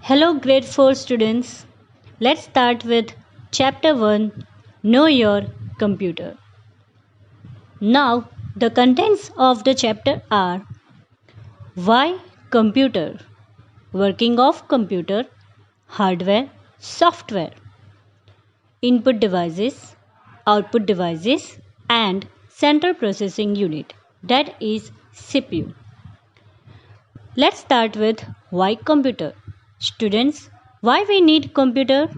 Hello, grade 4 students. Let's start with chapter 1, Know Your Computer. Now, the contents of the chapter are: why computer, working of computer, hardware, software, input devices, output devices, and central processing unit, that is CPU. Let's start with why computer. Students, why we need computer?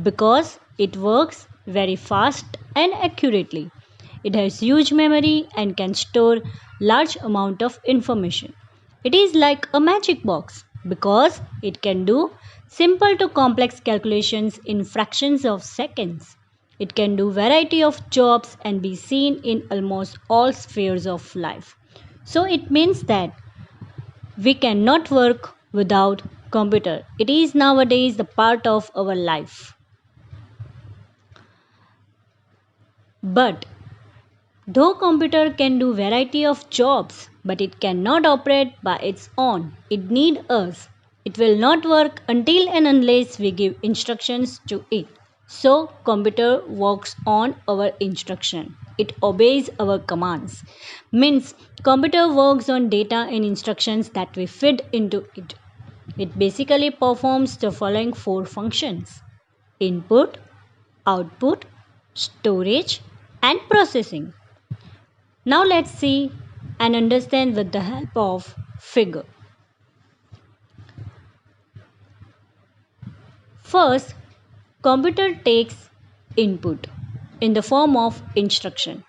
Because it works very fast and accurately. It has huge memory and can store large amount of information. It is like a magic box because it can do simple to complex calculations in fractions of seconds. It can do variety of jobs and be seen in almost all spheres of life. So it means that we cannot work without computer. It is nowadays the part of our life. But though computer can do variety of jobs, but it cannot operate by its own. It need us. It will not work until and unless we give instructions to it. So computer works on our instruction. It obeys our commands. Means computer works on data and instructions that we feed into it. It basically performs the following four functions: input, output, storage, and processing. Now let's see and understand with the help of figure. First, computer takes input in the form of instruction.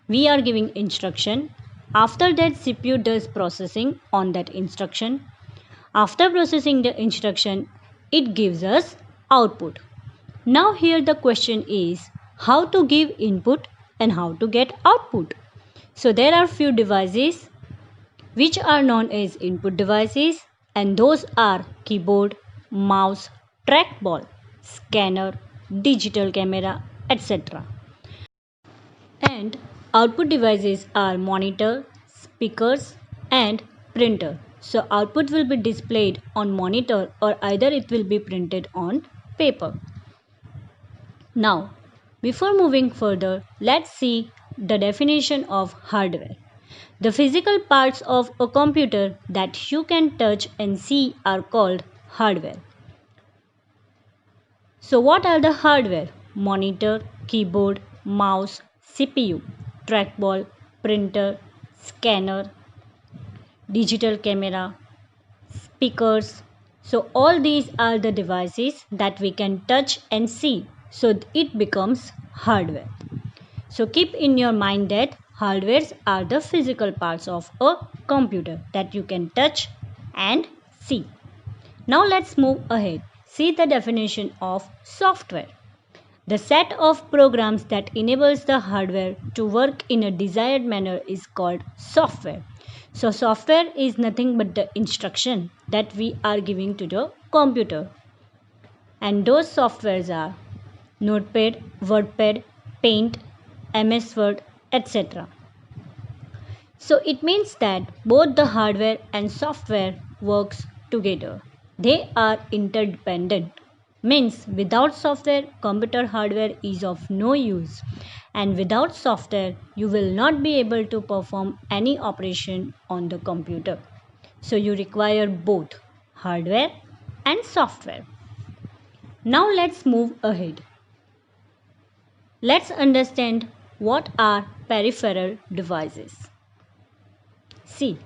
We are giving instruction. After that, CPU does processing on that instruction. After processing the instruction, it gives us output. Now here the question is how to give input and how to get output. So there are few devices which are known as input devices, and those are keyboard, mouse, trackball, scanner, digital camera, etc. And output devices are monitor, speakers, and printer. So output will be displayed on monitor or either it will be printed on paper. Now, before moving further, let's see the definition of hardware. The physical parts of a computer that you can touch and see are called hardware. So what are the hardware? Monitor, keyboard, mouse, CPU, trackball, printer, scanner, digital camera, speakers. So all these are the devices that we can touch and see. So it becomes hardware. So keep in your mind that hardwares are the physical parts of a computer that you can touch and see. Now let's move ahead. See the definition of software. The set of programs that enables the hardware to work in a desired manner is called software. So software is nothing but the instruction that we are giving to the computer. And those softwares are Notepad, WordPad, Paint, MS Word, etc. So it means that both the hardware and software works together. They are interdependent. Means without software, computer hardware is of no use, and without software, you will not be able to perform any operation on the computer. So you require both hardware and software. Now let's move ahead. Let's understand what are peripheral devices. See,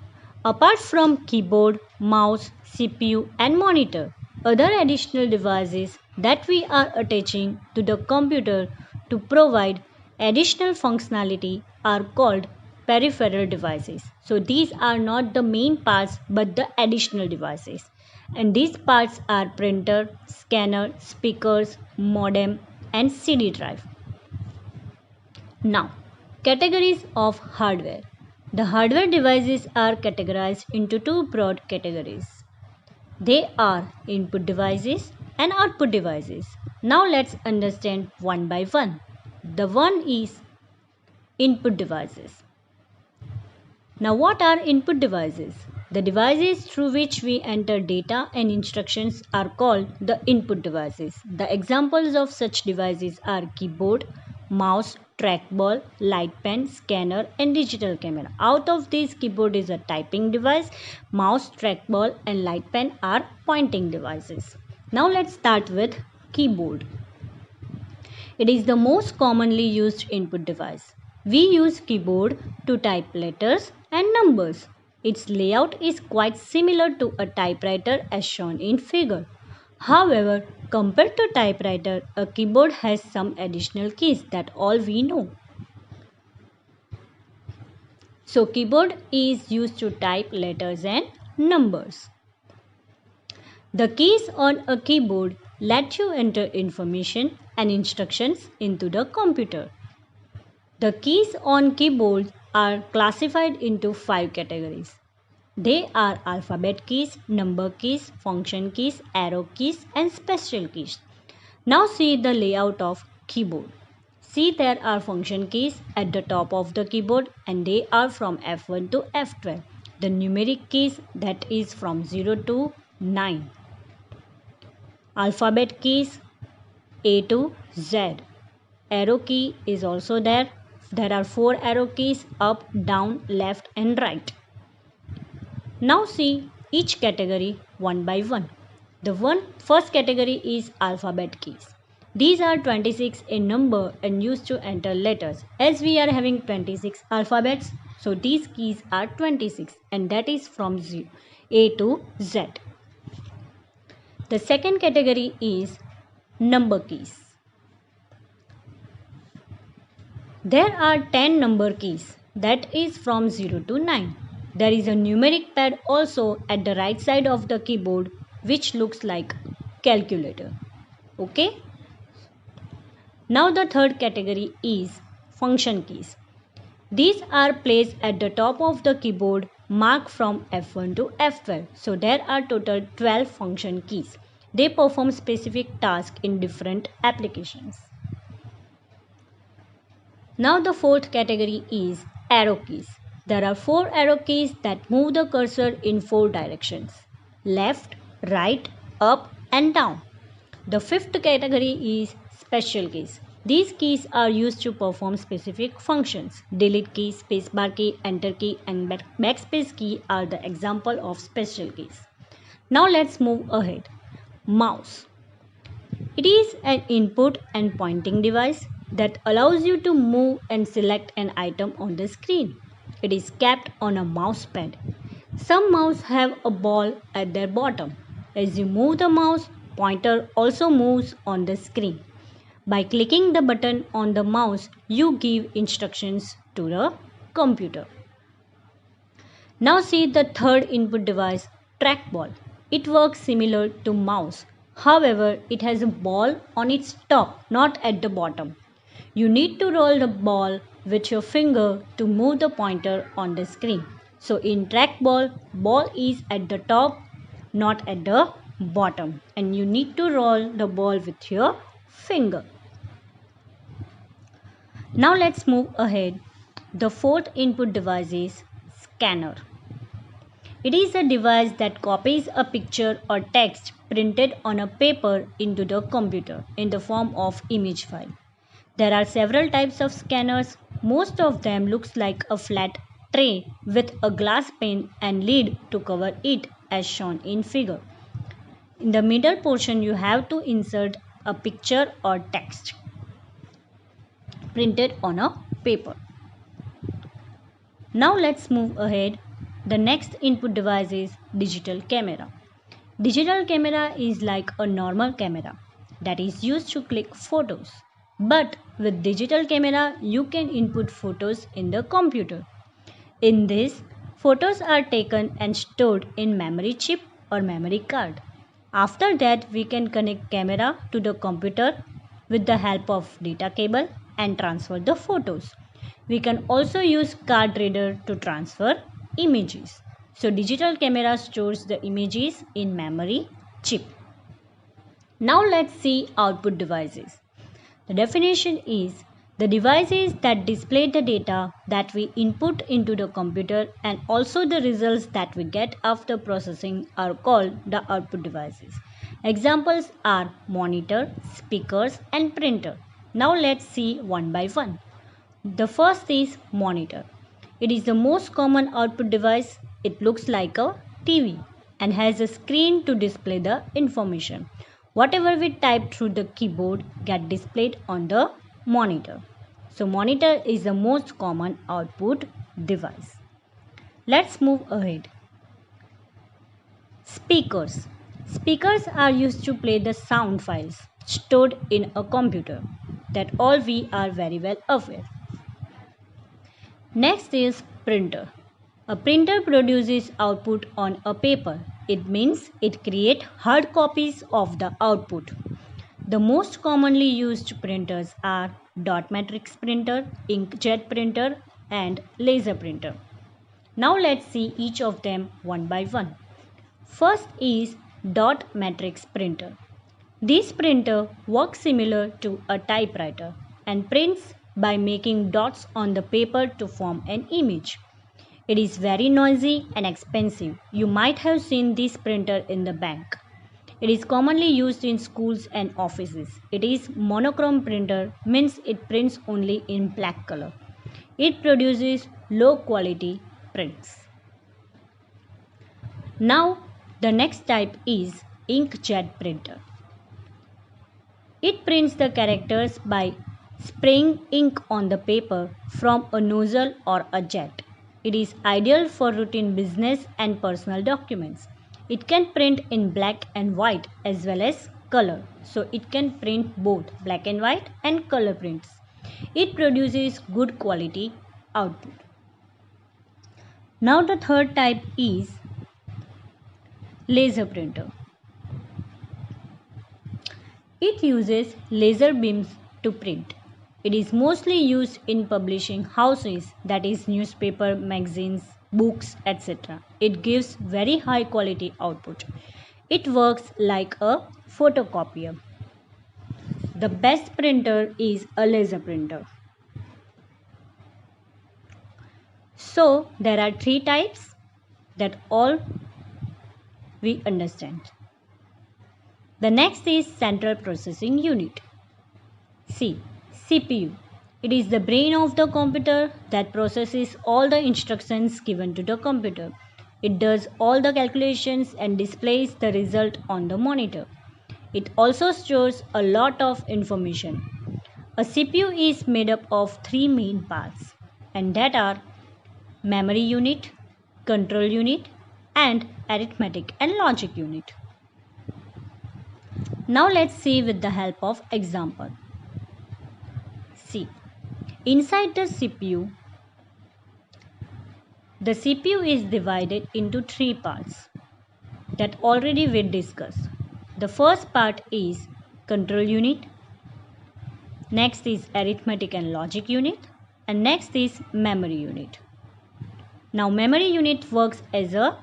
apart from keyboard, mouse, CPU and monitor, other additional devices that we are attaching to the computer to provide additional functionality are called peripheral devices. So these are not the main parts but the additional devices. And these parts are printer, scanner, speakers, modem and CD drive. Now, categories of hardware. The hardware devices are categorized into two broad categories. They are input devices and output devices. Now let's understand one by one. The one is input devices. Now what are input devices? The devices through which we enter data and instructions are called the input devices. The examples of such devices are keyboard, mouse, trackball, light pen, scanner, and digital camera. Out of these, keyboard is a typing device, mouse, trackball, and light pen are pointing devices. Now let's start with keyboard. It is the most commonly used input device. We use keyboard to type letters and numbers. Its layout is quite similar to a typewriter as shown in figure. However, compared to typewriter, a keyboard has some additional keys that all we know. So keyboard is used to type letters and numbers. The keys on a keyboard let you enter information and instructions into the computer. The keys on keyboard are classified into 5 categories. They are alphabet keys, number keys, function keys, arrow keys, and special keys. Now see the layout of keyboard. See, there are function keys at the top of the keyboard and they are from F1 to F12. The numeric keys, that is from 0 to 9. Alphabet keys A to Z. Arrow key is also there. There are 4 arrow keys: up, down, left, and right. Now see each category one by one. The first category is alphabet keys. These are 26 in number and used to enter letters. As we are having 26 alphabets, so these keys are 26 and that is from A to Z. The second category is number keys. There are 10 number keys, that is from 0 to 9. There is a numeric pad also at the right side of the keyboard which looks like calculator. Okay? Now the third category is function keys. These are placed at the top of the keyboard marked from F1 to F12. So there are total 12 function keys. They perform specific tasks in different applications. Now the fourth category is arrow keys. There are 4 arrow keys that move the cursor in 4 directions: left, right, up, and down. The fifth category is special keys. These keys are used to perform specific functions. Delete key, spacebar key, enter key, and backspace key are the example of special keys. Now let's move ahead. Mouse. It is an input and pointing device that allows you to move and select an item on the screen. It is kept on a mouse pad. Some mouse have a ball at their bottom. As you move the mouse, pointer also moves on the screen. By clicking the button on the mouse, you give instructions to the computer. Now see the third input device, trackball. It works similar to mouse. However, it has a ball on its top, not at the bottom. You need to roll the ball with your finger to move the pointer on the screen. So in trackball, ball is at the top, not at the bottom, and you need to roll the ball with your finger. Now let's move ahead. The fourth input device is scanner. It is a device that copies a picture or text printed on a paper into the computer in the form of image file. There are several types of scanners. Most of them looks like a flat tray with a glass pane and lid to cover it as shown in figure. In the middle portion you have to insert a picture or text printed on a paper. Now let's move ahead. The next input device is digital camera. Digital camera is like a normal camera that is used to click photos. But with digital camera, you can input photos in the computer. In this, photos are taken and stored in memory chip or memory card. After that, we can connect camera to the computer with the help of data cable and transfer the photos. We can also use card reader to transfer images. So digital camera stores the images in memory chip. Now let's see output devices. The definition is The devices that display the data that we input into the computer and also the results that we get after processing are called the output devices. Examples are monitor, speakers, and printer. Now let's see one by one. The first is monitor. It is the most common output device. It looks like a TV and has a screen to display the information. Whatever we type through the keyboard get displayed on the monitor. So monitor is the most common output device. Let's move ahead. Speakers. Speakers are used to play the sound files stored in a computer. That all we are very well aware. Next is printer. A printer produces output on a paper. It means it creates hard copies of the output. The most commonly used printers are dot matrix printer, inkjet printer, and laser printer. Now let's see each of them one by one. First is dot matrix printer. This printer works similar to a typewriter and prints by making dots on the paper to form an image. It is very noisy and expensive. You might have seen this printer in the bank. It is commonly used in schools and offices. It is monochrome printer, means it prints only in black color. It produces low quality prints. Now the next type is inkjet printer. It prints the characters by spraying ink on the paper from a nozzle or a jet. It is ideal for routine business and personal documents. It can print in black and white as well as color. So it can print both black and white and color prints. It produces good quality output. Now the third type is laser printer. It uses laser beams to print. It is mostly used in publishing houses, that is newspaper, magazines, books, etc. It gives very high quality output. It works like a photocopier. The best printer is a laser printer. So there are three types that all we understand. The next is Central Processing Unit. C. CPU. It is the brain of the computer that processes all the instructions given to the computer. It does all the calculations and displays the result on the monitor. It also stores a lot of information. A CPU is made up of three main parts, and that are memory unit, control unit, and arithmetic and logic unit. Now let's see with the help of example. See, inside the CPU is divided into three parts that already we discussed. The first part is control unit, next is arithmetic and logic unit, and next is memory unit. Now memory unit works as a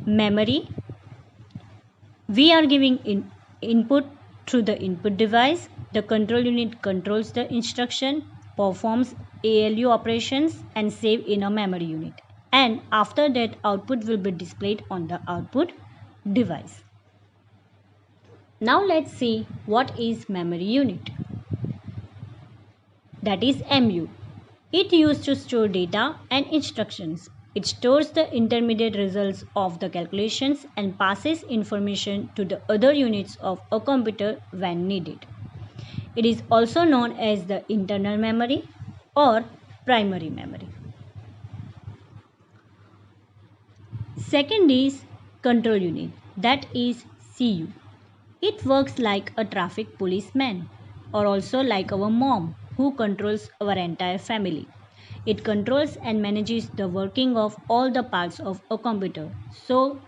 memory. We are giving input through the input device. The control unit controls the instruction, performs ALU operations and save in a memory unit. And after that output will be displayed on the output device. Now let's see what is memory unit. That is MU. It used to store data and instructions. It stores the intermediate results of the calculations and passes information to the other units of a computer when needed. It is also known as the internal memory or primary memory. Second is control unit, that is CU. It works like a traffic policeman or also like our mom who controls our entire family. It controls and manages the working of all the parts of a computer. So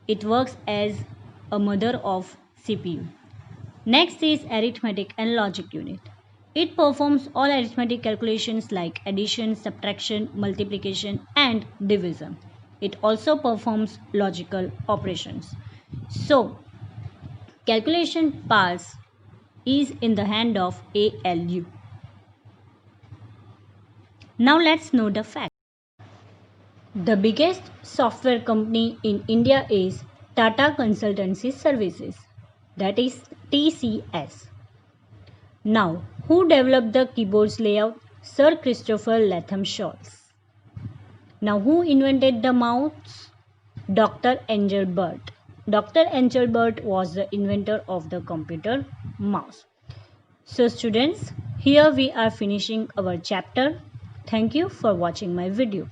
it works as a mother of CPU. Next is arithmetic and logic unit. It performs all arithmetic calculations like addition, subtraction, multiplication and division. It also performs logical operations. So calculation parts is in the hand of ALU. Now let's know the facts. The biggest software company in India is Tata Consultancy Services, that is TCS. Now, who developed the keyboard's layout? Sir Christopher Latham Shawls. Now, who invented the mouse? Dr. Engelbart. Dr. Engelbart was the inventor of the computer mouse. So students, here we are finishing our chapter. Thank you for watching my video.